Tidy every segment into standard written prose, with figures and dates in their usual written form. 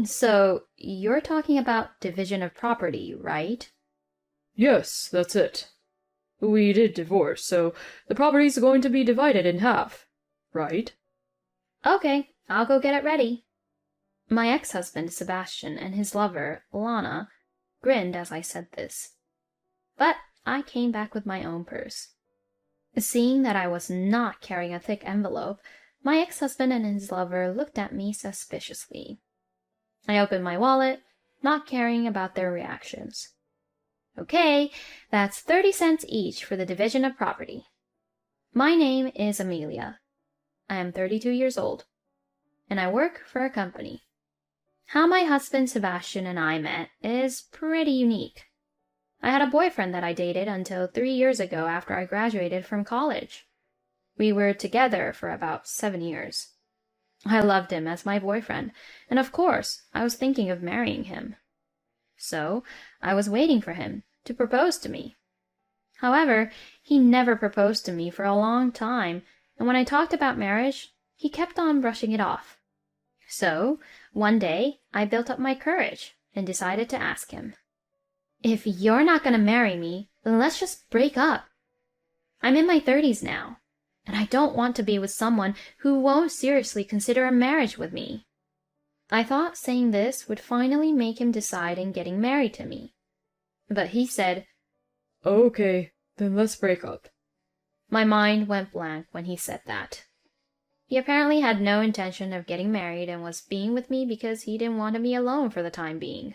So, you're talking about division of property, right? Yes, that's it. We did divorce, so the property's going to be divided in half, right? Okay, I'll go get it ready. My ex-husband, Sebastian, and his lover, Lana, grinned as I said this. But I came back with my own purse. Seeing that I was not carrying a thick envelope, my ex-husband and his lover looked at me suspiciously. I opened my wallet, not caring about their reactions. Okay, that's 30 cents each for the division of property. My name is Amelia. I am 32 years old, and I work for a company. How my husband Sebastian and I met is pretty unique. I had a boyfriend that I dated until 3 years ago after I graduated from college. We were together for about 7 years. I loved him as my boyfriend, and of course, I was thinking of marrying him. So, I was waiting for him to propose to me. However, he never proposed to me for a long time, and when I talked about marriage, he kept on brushing it off. So, one day, I built up my courage and decided to ask him. If you're not going to marry me, then let's just break up. I'm in my 30s now, and I don't want to be with someone who won't seriously consider a marriage with me. I thought saying this would finally make him decide in getting married to me. But he said, Okay, then let's break up. My mind went blank when he said that. He apparently had no intention of getting married and was being with me because he didn't want to be alone for the time being.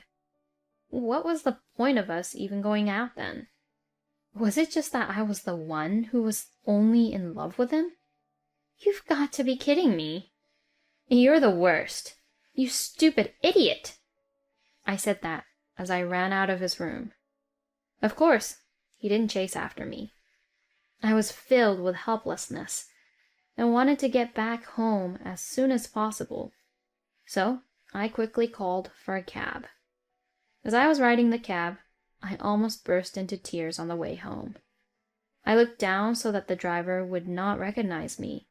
What was the point of us even going out then? Was it just that I was the one who was only in love with him? You've got to be kidding me. You're the worst. You stupid idiot. I said that as I ran out of his room. Of course, he didn't chase after me. I was filled with helplessness and wanted to get back home as soon as possible. So I quickly called for a cab. As I was riding the cab, I almost burst into tears on the way home. I looked down so that the driver would not recognize me,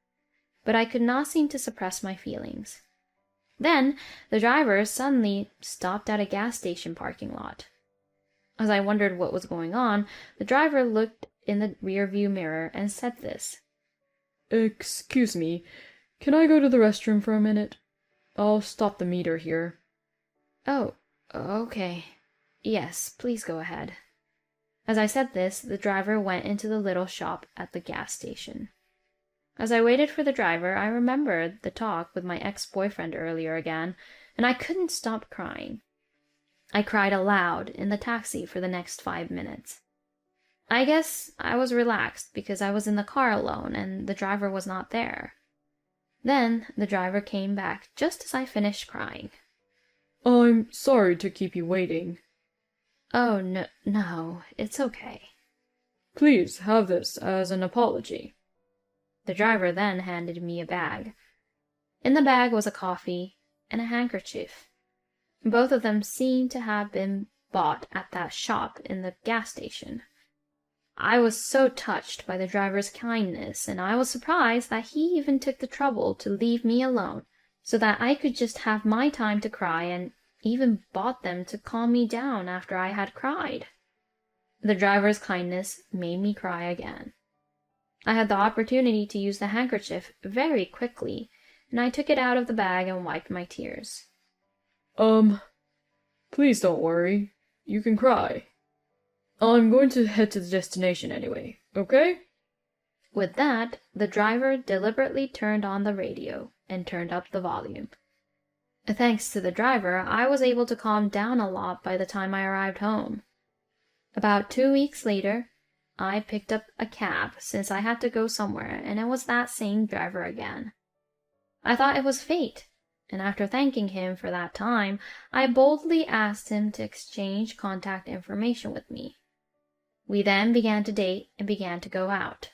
but I could not seem to suppress my feelings. Then the driver suddenly stopped at a gas station parking lot. As I wondered what was going on, the driver looked in the rearview mirror and said this. Excuse me, can I go to the restroom for a minute? I'll stop the meter here. Oh, okay. Yes, please go ahead. As I said this, the driver went into the little shop at the gas station. As I waited for the driver, I remembered the talk with my ex-boyfriend earlier again, and I couldn't stop crying. I cried aloud in the taxi for the next 5 minutes. I guess I was relaxed because I was in the car alone and the driver was not there. Then the driver came back just as I finished crying. I'm sorry to keep you waiting. Oh, no, it's okay. Please have this as an apology. The driver then handed me a bag. In the bag was a coffee and a handkerchief. Both of them seemed to have been bought at that shop in the gas station. I was so touched by the driver's kindness, and I was surprised that he even took the trouble to leave me alone so that I could just have my time to cry, and even bought them to calm me down after I had cried. The driver's kindness made me cry again. I had the opportunity to use the handkerchief very quickly, and I took it out of the bag and wiped my tears. Please don't worry. You can cry. I'm going to head to the destination anyway, okay? With that, the driver deliberately turned on the radio and turned up the volume. Thanks to the driver, I was able to calm down a lot by the time I arrived home. About 2 weeks later, I picked up a cab since I had to go somewhere, and it was that same driver again. I thought it was fate, and after thanking him for that time, I boldly asked him to exchange contact information with me. We then began to date and began to go out.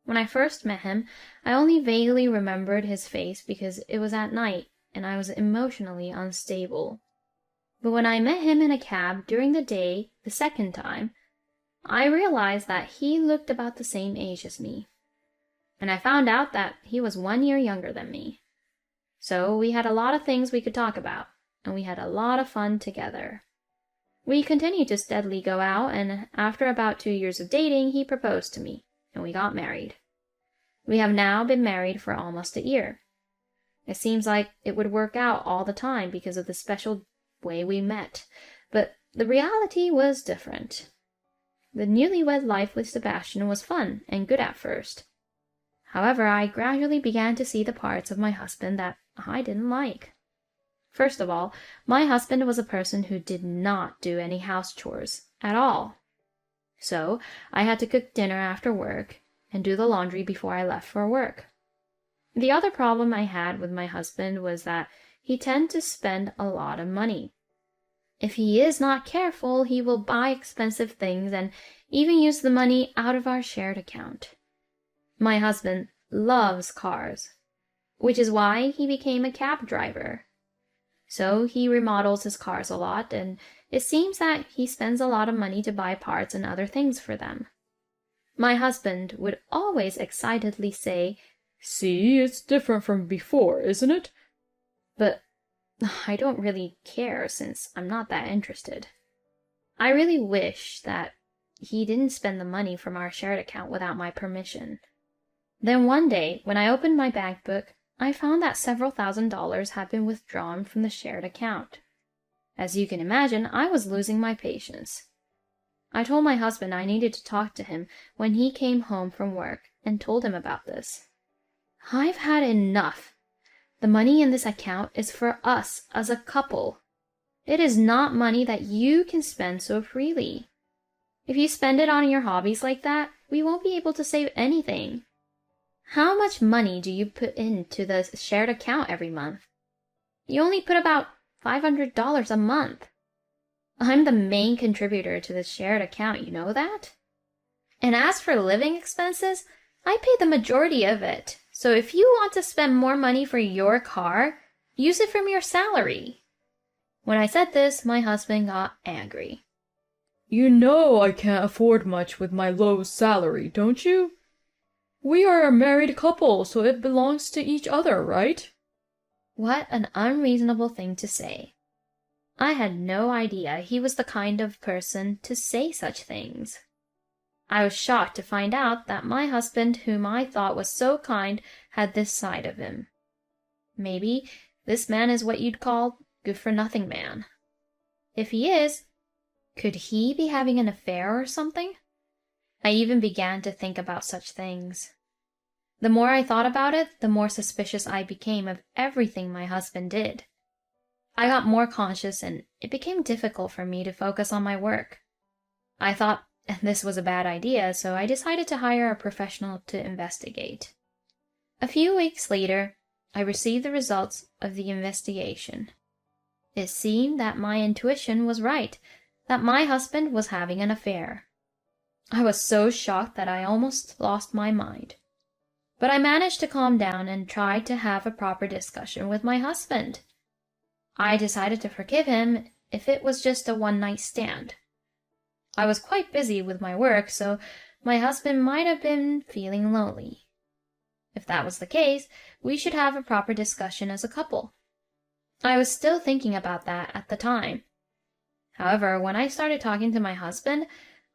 When I first met him, I only vaguely remembered his face because it was at night and I was emotionally unstable. But when I met him in a cab during the day the second time, I realized that he looked about the same age as me. And I found out that he was 1 year younger than me. So we had a lot of things we could talk about, and we had a lot of fun together. We continued to steadily go out, and after about 2 years of dating, he proposed to me, and we got married. We have now been married for almost a year. It seems like it would work out all the time because of the special way we met, but the reality was different. The newlywed life with Sebastian was fun and good at first. However, I gradually began to see the parts of my husband that I didn't like. First of all, my husband was a person who did not do any house chores at all. So I had to cook dinner after work and do the laundry before I left for work. The other problem I had with my husband was that he tended to spend a lot of money. If he is not careful, he will buy expensive things and even use the money out of our shared account. My husband loves cars, which is why he became a cab driver. So he remodels his cars a lot, and it seems that he spends a lot of money to buy parts and other things for them. My husband would always excitedly say, "See, it's different from before, isn't it?" but I don't really care since I'm not that interested. I really wish that he didn't spend the money from our shared account without my permission. Then one day, when I opened my bank book, I found that several $1,000s had been withdrawn from the shared account. As you can imagine, I was losing my patience. I told my husband I needed to talk to him when he came home from work and told him about this. "I've had enough. The money in this account is for us as a couple. It is not money that you can spend so freely. If you spend it on your hobbies like that, we won't be able to save anything. How much money do you put into the shared account every month? You only put about $500 a month. I'm the main contributor to the shared account, you know that? And as for living expenses, I pay the majority of it. So if you want to spend more money for your car, use it from your salary." When I said this, my husband got angry. "You know I can't afford much with my low salary, don't you? We are a married couple, so it belongs to each other, right?" What an unreasonable thing to say. I had no idea he was the kind of person to say such things. I was shocked to find out that my husband, whom I thought was so kind, had this side of him. Maybe this man is what you'd call good-for-nothing man. If he is, could he be having an affair or something? I even began to think about such things. The more I thought about it, the more suspicious I became of everything my husband did. I got more conscious, and it became difficult for me to focus on my work. I thought this was a bad idea, so I decided to hire a professional to investigate. A few weeks later, I received the results of the investigation. It seemed that my intuition was right, that my husband was having an affair. I was so shocked that I almost lost my mind. But I managed to calm down and tried to have a proper discussion with my husband. I decided to forgive him if it was just a one-night stand. I was quite busy with my work, so my husband might have been feeling lonely. If that was the case, we should have a proper discussion as a couple. I was still thinking about that at the time. However, when I started talking to my husband,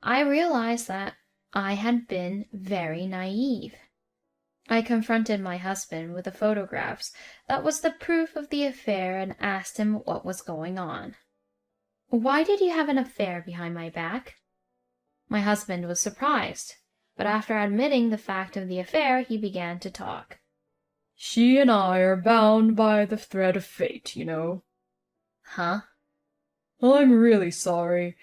I realized that I had been very naive. I confronted my husband with the photographs that was the proof of the affair and asked him what was going on. "Why did you have an affair behind my back?" My husband was surprised, but after admitting the fact of the affair, he began to talk. "She and I are bound by the thread of fate, you know." "Huh?" "I'm really sorry,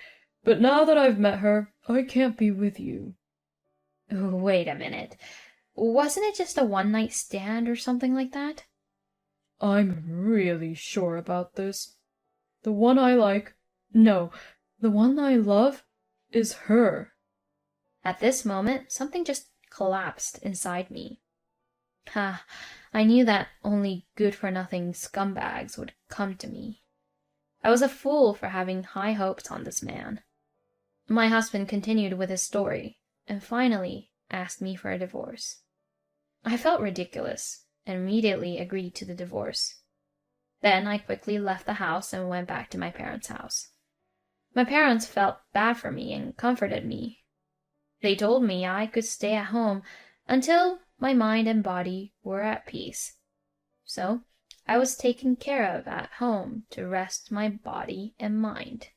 but now that I've met her, I can't be with you." Wait a minute. Wasn't it just a one-night stand or something like that? "I'm really sure about this. The one I like, no, the one I love, is her." At this moment, something just collapsed inside me. I knew that only good-for-nothing scumbags would come to me. I was a fool for having high hopes on this man. My husband continued with his story, and finally asked me for a divorce. I felt ridiculous, and immediately agreed to the divorce. Then I quickly left the house and went back to my parents' house. My parents felt bad for me and comforted me. They told me I could stay at home until my mind and body were at peace. So I was taken care of at home to rest my body and mind.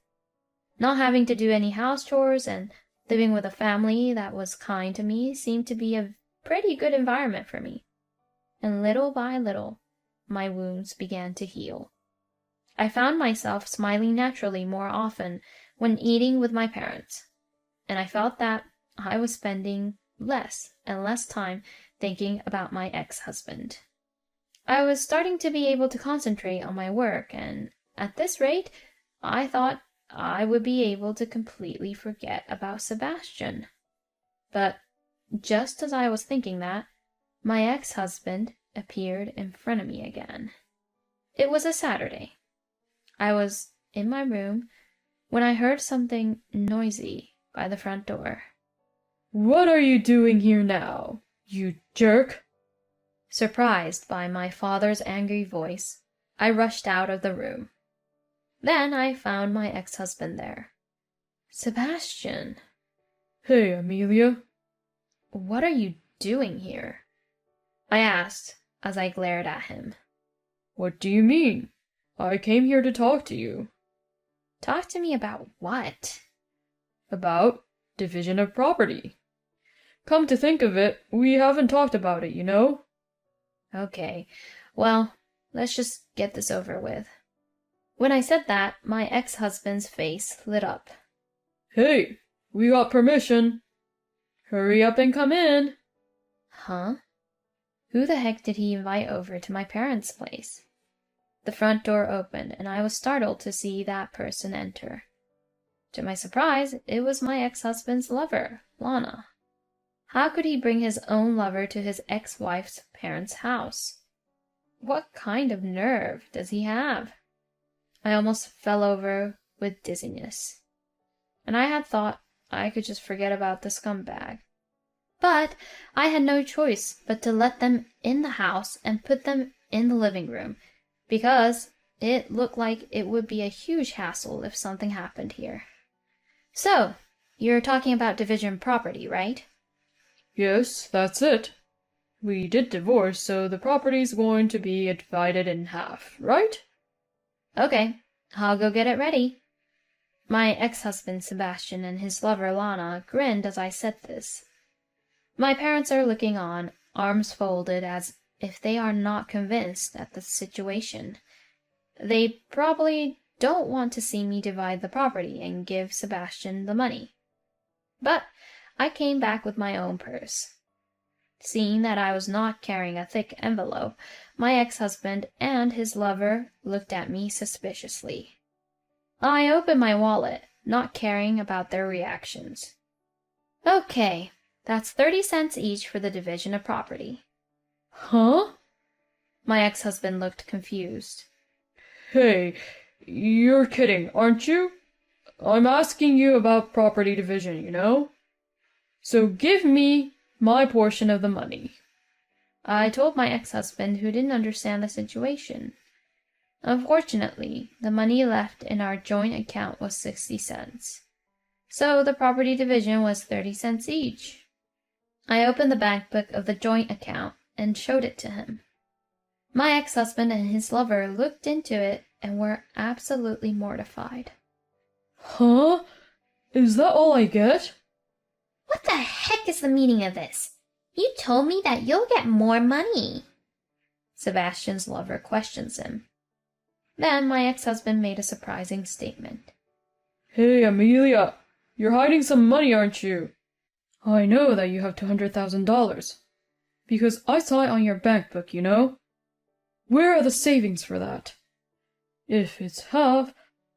Not having to do any house chores and living with a family that was kind to me seemed to be a pretty good environment for me. And little by little, my wounds began to heal. I found myself smiling naturally more often when eating with my parents, and I felt that I was spending less and less time thinking about my ex-husband. I was starting to be able to concentrate on my work, and at this rate, I thought I would be able to completely forget about Sebastian. But just as I was thinking that, my ex-husband appeared in front of me again. It was a Saturday. I was in my room when I heard something noisy by the front door. What are you doing here now, you jerk? Surprised by my father's angry voice, I rushed out of the room. Then I found my ex-husband there. Sebastian. Hey, Amelia. What are you doing here? I asked as I glared at him. What do you mean? I came here to talk to you. Talk to me about what? About division of property. Come to think of it, we haven't talked about it, you know? Okay, well, let's just get this over with. When I said that, my ex-husband's face lit up. Hey, we got permission. Hurry up and come in. Huh? Who the heck did he invite over to my parents' place? The front door opened, and I was startled to see that person enter. To my surprise, it was my ex-husband's lover, Lana. How could he bring his own lover to his ex-wife's parents' house? What kind of nerve does he have? I almost fell over with dizziness, and I had thought I could just forget about the scumbag. But I had no choice but to let them in the house and put them in the living room, because it looked like it would be a huge hassle if something happened here. So, you're talking about division property, right? Yes, that's it. We did divorce, so the property's going to be divided in half, right? Okay, I'll go get it ready. My ex-husband Sebastian and his lover Lana grinned as I said this. My parents are looking on, arms folded, as if they are not convinced at the situation. They probably don't want to see me divide the property and give Sebastian the money. But I came back with my own purse. Seeing that I was not carrying a thick envelope, my ex-husband and his lover looked at me suspiciously. I opened my wallet, not caring about their reactions. Okay, that's 30 cents each for the division of property. Huh? My ex-husband looked confused. Hey, you're kidding, aren't you? I'm asking you about property division, you know? So give me my portion of the money. I told my ex-husband, who didn't understand the situation. Unfortunately, the money left in our joint account was 60 cents. So the property division was 30 cents each. I opened the bank book of the joint account and showed it to him. My ex-husband and his lover looked into it and were absolutely mortified. Huh? Is that all I get? What the heck is the meaning of this? You told me that you'll get more money. Sebastian's lover questions him. Then my ex-husband made a surprising statement. Hey, Amelia, you're hiding some money, aren't you? I know that you have $200,000. Because I saw it on your bank book, you know? Where are the savings for that? If it's half,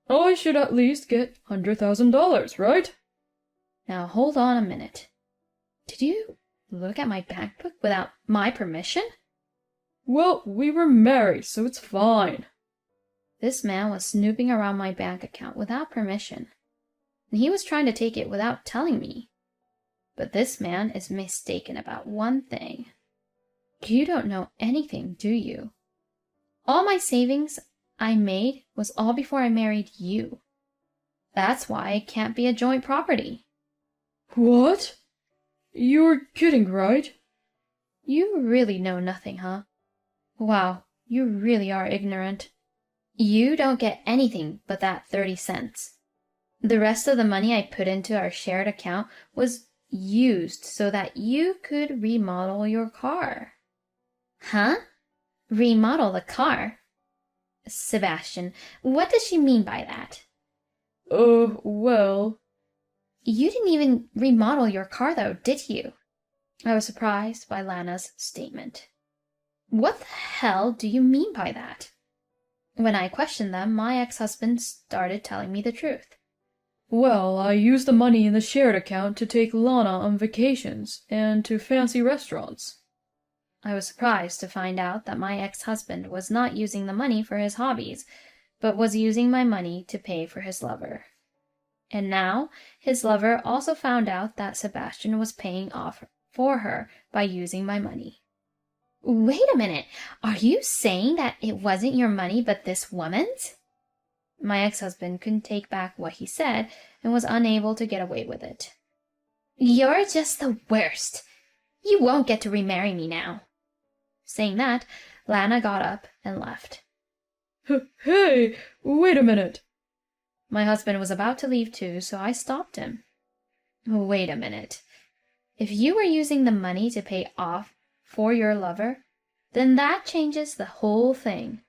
I should at least get $100,000, right? Now hold on a minute. Did you look at my bank book without my permission? Well, we were married, so it's fine. This man was snooping around my bank account without permission, and he was trying to take it without telling me. But this man is mistaken about one thing. You don't know anything, do you? All my savings I made was all before I married you. That's why it can't be a joint property. What? You're kidding, right? You really know nothing, huh? Wow, you really are ignorant. You don't get anything but that 30 cents. The rest of the money I put into our shared account was used so that you could remodel your car. Huh? Remodel the car? Sebastian, what does she mean by that? Well... You didn't even remodel your car though, did you? I was surprised by Lana's statement. What the hell do you mean by that? When I questioned them, my ex-husband started telling me the truth. Well, I used the money in the shared account to take Lana on vacations and to fancy restaurants. I was surprised to find out that my ex-husband was not using the money for his hobbies, but was using my money to pay for his lover. And now his lover also found out that Sebastian was paying off for her by using my money. Wait a minute, are you saying that it wasn't your money but this woman's? My ex-husband couldn't take back what he said and was unable to get away with it. You're just the worst. You won't get to remarry me now. Saying that, Lana got up and left. Hey, wait a minute. My husband was about to leave too, so I stopped him. Wait a minute. If you were using the money to pay off for your lover, then that changes the whole thing.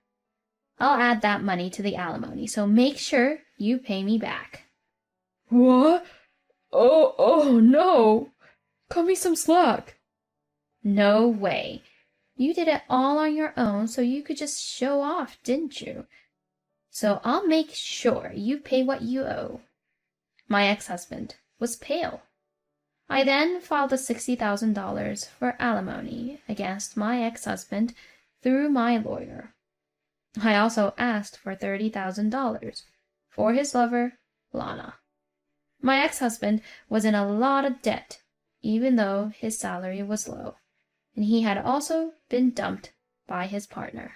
I'll add that money to the alimony, so make sure you pay me back. What? Oh no! Cut me some slack. No way. You did it all on your own so you could just show off, didn't you? So I'll make sure you pay what you owe. My ex-husband was pale. I then filed a $60,000 for alimony against my ex-husband through my lawyer. I also asked for $30,000 for his lover, Lana. My ex-husband was in a lot of debt, even though his salary was low, and he had also been dumped by his partner.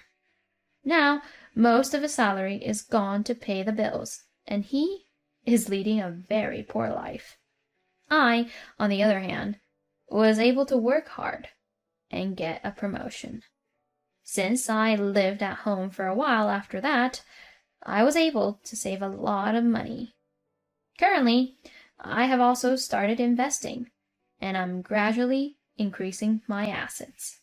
Now, most of his salary is gone to pay the bills, and he is leading a very poor life. I, on the other hand, was able to work hard and get a promotion. Since I lived at home for a while after that, I was able to save a lot of money. Currently, I have also started investing, and I'm gradually increasing my assets.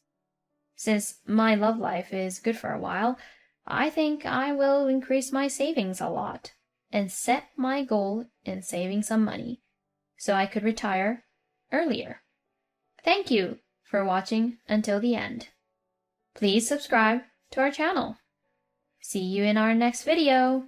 Since my love life is good for a while, I think I will increase my savings a lot and set my goal in saving some money so I could retire earlier. Thank you for watching until the end. Please subscribe to our channel. See you in our next video.